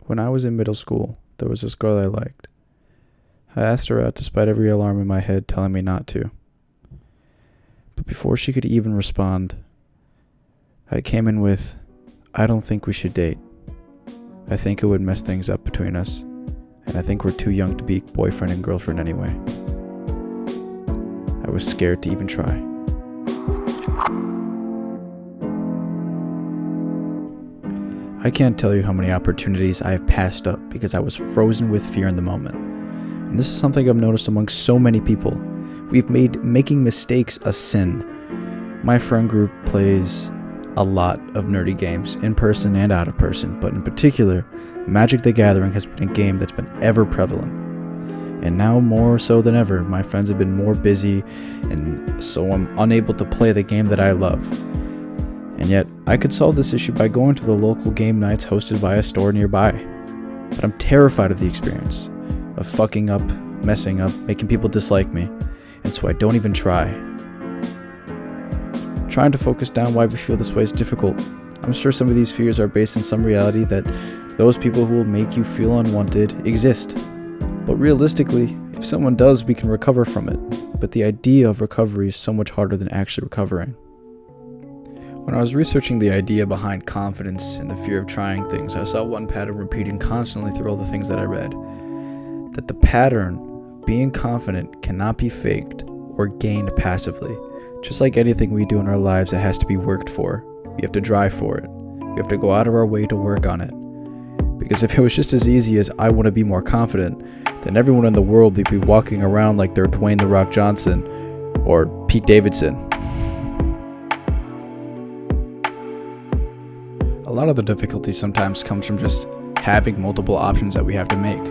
When I was in middle school, there was this girl I liked. I asked her out despite every alarm in my head telling me not to. But before she could even respond, I came in with, "I don't think we should date. I think it would mess things up between us, and I think we're too young to be boyfriend and girlfriend anyway." I was scared to even try. I can't tell you how many opportunities I have passed up because I was frozen with fear in the moment. And this is something I've noticed among so many people. We've made making mistakes a sin. My friend group plays a lot of nerdy games, in person and out of person, but in particular, Magic the Gathering has been a game that's been ever prevalent. And now more so than ever, my friends have been more busy, and so I'm unable to play the game that I love. And yet, I could solve this issue by going to the local game nights hosted by a store nearby. But I'm terrified of the experience, of fucking up, messing up, making people dislike me, and so I don't even try. Trying to focus down why we feel this way is difficult. I'm sure some of these fears are based in some reality that those people who will make you feel unwanted exist. But realistically, if someone does, we can recover from it. But the idea of recovery is so much harder than actually recovering. When I was researching the idea behind confidence and the fear of trying things, I saw one pattern repeating constantly through all the things that I read. That the pattern, being confident, cannot be faked or gained passively. Just like anything we do in our lives, it has to be worked for. We have to drive for it. We have to go out of our way to work on it. Because if it was just as easy as I want to be more confident, then everyone in the world would be walking around like they're Dwayne "The Rock" Johnson or Pete Davidson. A lot of the difficulty sometimes comes from just having multiple options that we have to make.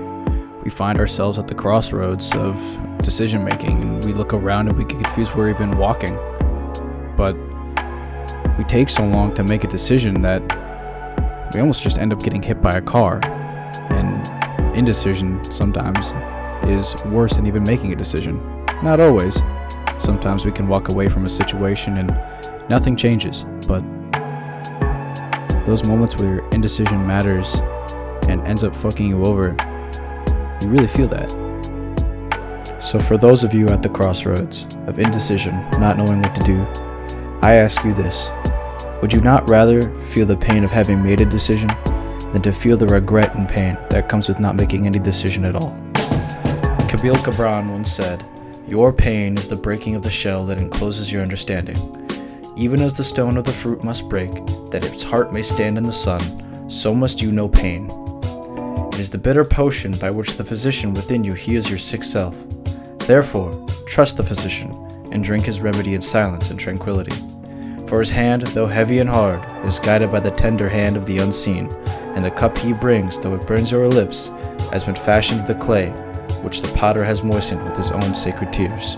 We find ourselves at the crossroads of decision making, and we look around and we get confused where we're even walking. But we take so long to make a decision that we almost just end up getting hit by a car. And indecision sometimes is worse than even making a decision. Not always. Sometimes we can walk away from a situation and nothing changes, but those moments where your indecision matters and ends up fucking you over, you really feel that. So for those of you at the crossroads of indecision, not knowing what to do, I ask you this: would you not rather feel the pain of having made a decision than to feel the regret and pain that comes with not making any decision at all? Khalil Gibran once said, "Your pain is the breaking of the shell that encloses your understanding. Even as the stone of the fruit must break, that its heart may stand in the sun, so must you know pain. It is the bitter potion by which the physician within you heals your sick self. Therefore, trust the physician, and drink his remedy in silence and tranquility. For his hand, though heavy and hard, is guided by the tender hand of the unseen, and the cup he brings, though it burns your lips, has been fashioned of the clay, which the potter has moistened with his own sacred tears."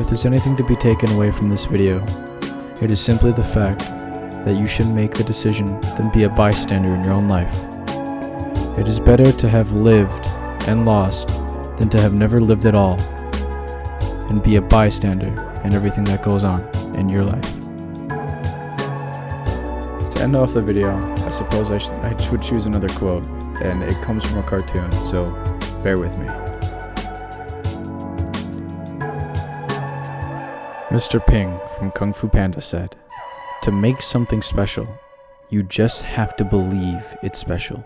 If there's anything to be taken away from this video, it is simply the fact that you should make the decision than be a bystander in your own life. It is better to have lived and lost than to have never lived at all and be a bystander in everything that goes on in your life. To end off the video, I suppose I should choose another quote, and it comes from a cartoon, so bear with me. Mr. Ping from Kung Fu Panda said, "To make something special, you just have to believe it's special."